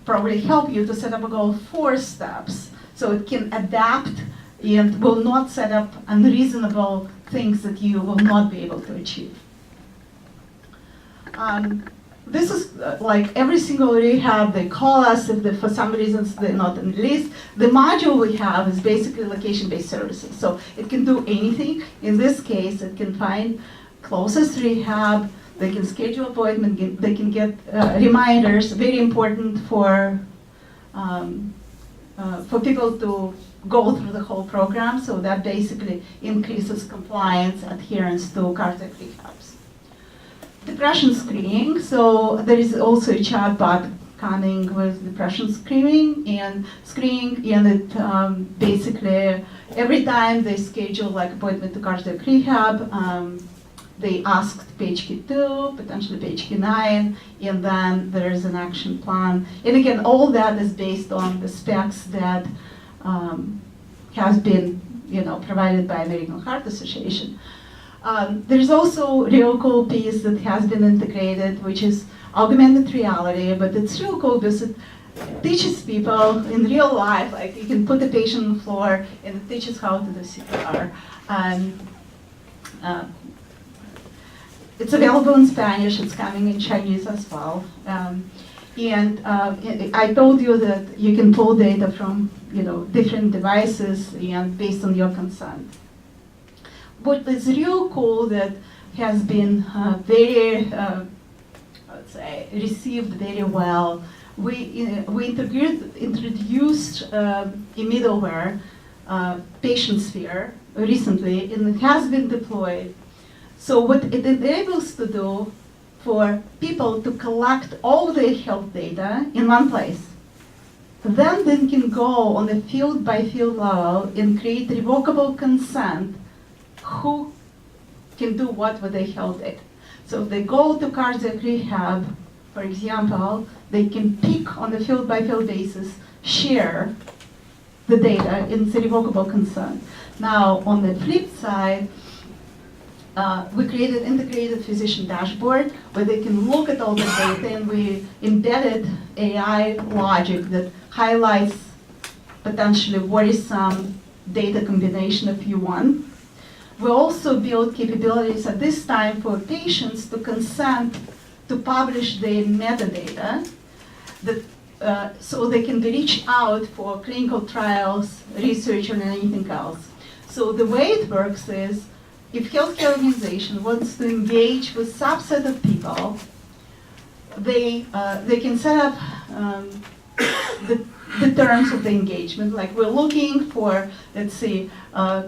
probably help you to set up a goal 4 steps, so it can adapt and will not set up unreasonable things that you will not be able to achieve. This is like every single rehab, they call us if for some reasons they're not in the list. The module we have is basically location-based services. So it can do anything. In this case, it can find closest rehab, they can schedule appointment, they can get reminders, very important for people to go through the whole program. So that basically increases compliance, adherence to cardiac rehabs. Depression screening, so there is also a chatbot coming with depression screening, and it basically every time they schedule like appointment to cardiac rehab, they ask PHQ-2, potentially PHQ-9, and then there is an action plan. And again, all that is based on the specs that has been provided by American Heart Association. There's also real cool piece that has been integrated, which is augmented reality, but it's real cool because it teaches people in real life, like you can put a patient on the floor and it teaches how to do CPR. It's available in Spanish, it's coming in Chinese as well. I told you that you can pull data from different devices and based on your consent. What is real cool that has been very, let's say, received very well, we introduced a middleware, PatientSphere, recently, and it has been deployed. So what it enables to do for people to collect all their health data in one place. Then they can go on a field-by-field level and create revocable consent who can do what with their health data. So if they go to cardiac rehab, for example, they can pick on a field-by-field basis, share the data in revocable consent. Now, on the flip side, we created an integrated physician dashboard where they can look at all the data, and we embedded AI logic that highlights potentially worrisome data combination if you want. We also build capabilities at this time for patients to consent to publish their metadata so they can be reached out for clinical trials, research, or anything else. So the way it works is, if healthcare organization wants to engage with subset of people, they can set up the terms of the engagement. Like we're looking for, let's see,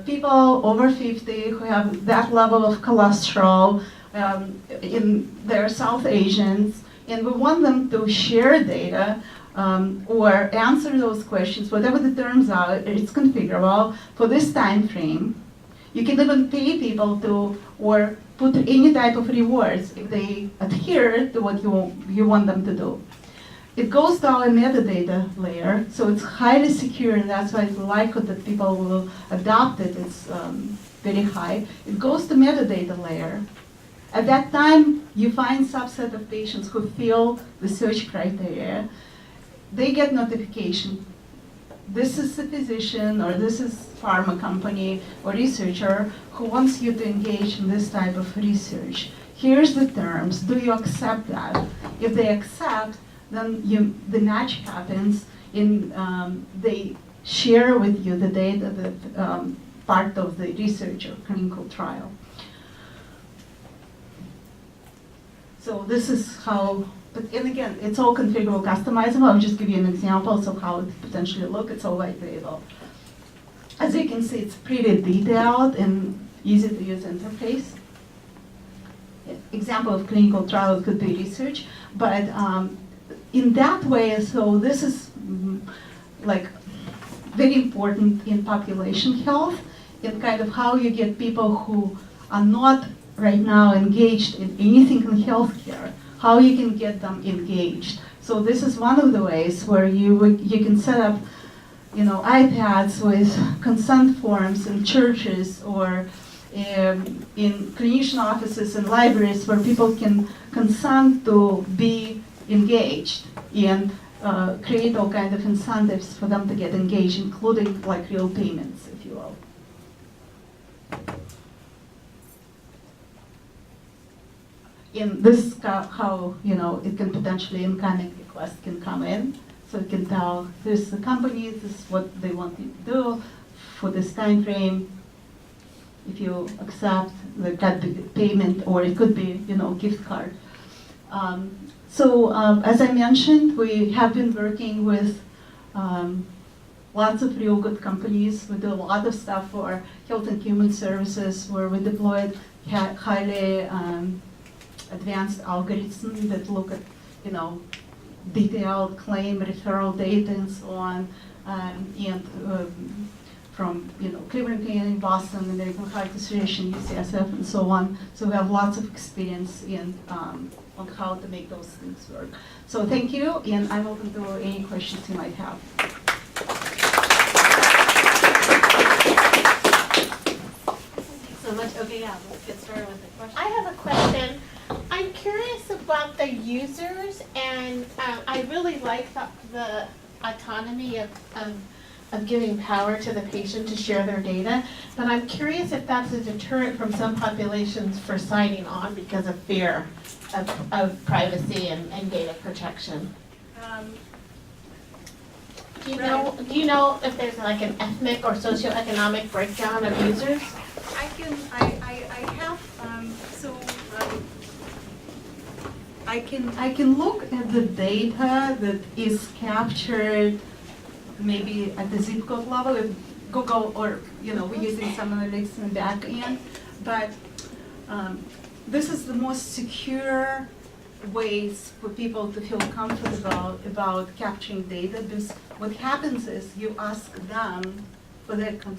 people over 50 who have that level of cholesterol, they're South Asians, and we want them to share data or answer those questions, whatever the terms are, it's configurable for this time frame. You can even pay people to, or put any type of rewards if they adhere to what you want them to do. It goes to our metadata layer, so it's highly secure, and that's why the likelihood that people will adopt it is very high. It goes to metadata layer. At that time, you find subset of patients who fill the search criteria. They get notification. This is a physician, or this is pharma company or researcher who wants you to engage in this type of research. Here's the terms. Do you accept that? If they accept, then the match happens, and they share with you the data that part of the research or clinical trial. So this is how, and again, it's all configurable, customizable. I'll just give you an example of how it potentially looks. It's all white label. As you can see, it's pretty detailed and easy to use interface. Example of clinical trial could be research, but in that way, so this is like very important in population health, and kind of how you get people who are not right now engaged in anything in healthcare, how you can get them engaged. So this is one of the ways where you can set up, iPads with consent forms in churches or in clinician offices and libraries where people can consent to be engaged and create all kind of incentives for them to get engaged, including like real payments, if you will. And this is how, you know, it can potentially incoming requests can come in. So you can tell this is the company, this is what they want you to do for this time frame. If you accept the payment, or it could be, you know, gift card. As I mentioned, we have been working with lots of real good companies. We do a lot of stuff for health and human services, where we deployed highly advanced algorithms that look at, you know, detailed claim referral data and so on, from, you know, Cleveland Clinic, Boston, American Heart Association, UCSF, and so on. So we have lots of experience in on how to make those things work. So thank you, and I'm open to any questions you might have. Thanks so much. Okay, yeah, let's get started with the question. I have a question. I'm curious about the users, and I really like the autonomy of giving power to the patient to share their data, but I'm curious if that's a deterrent from some populations for signing on because of fear of privacy and data protection. Do you know if there's like an ethnic or socioeconomic breakdown of users? I can look at the data that is captured maybe at the zip code level with Google, or, you know, we're using some analytics in the back end, but this is the most secure ways for people to feel comfortable about capturing data, because what happens is you ask them for their consent.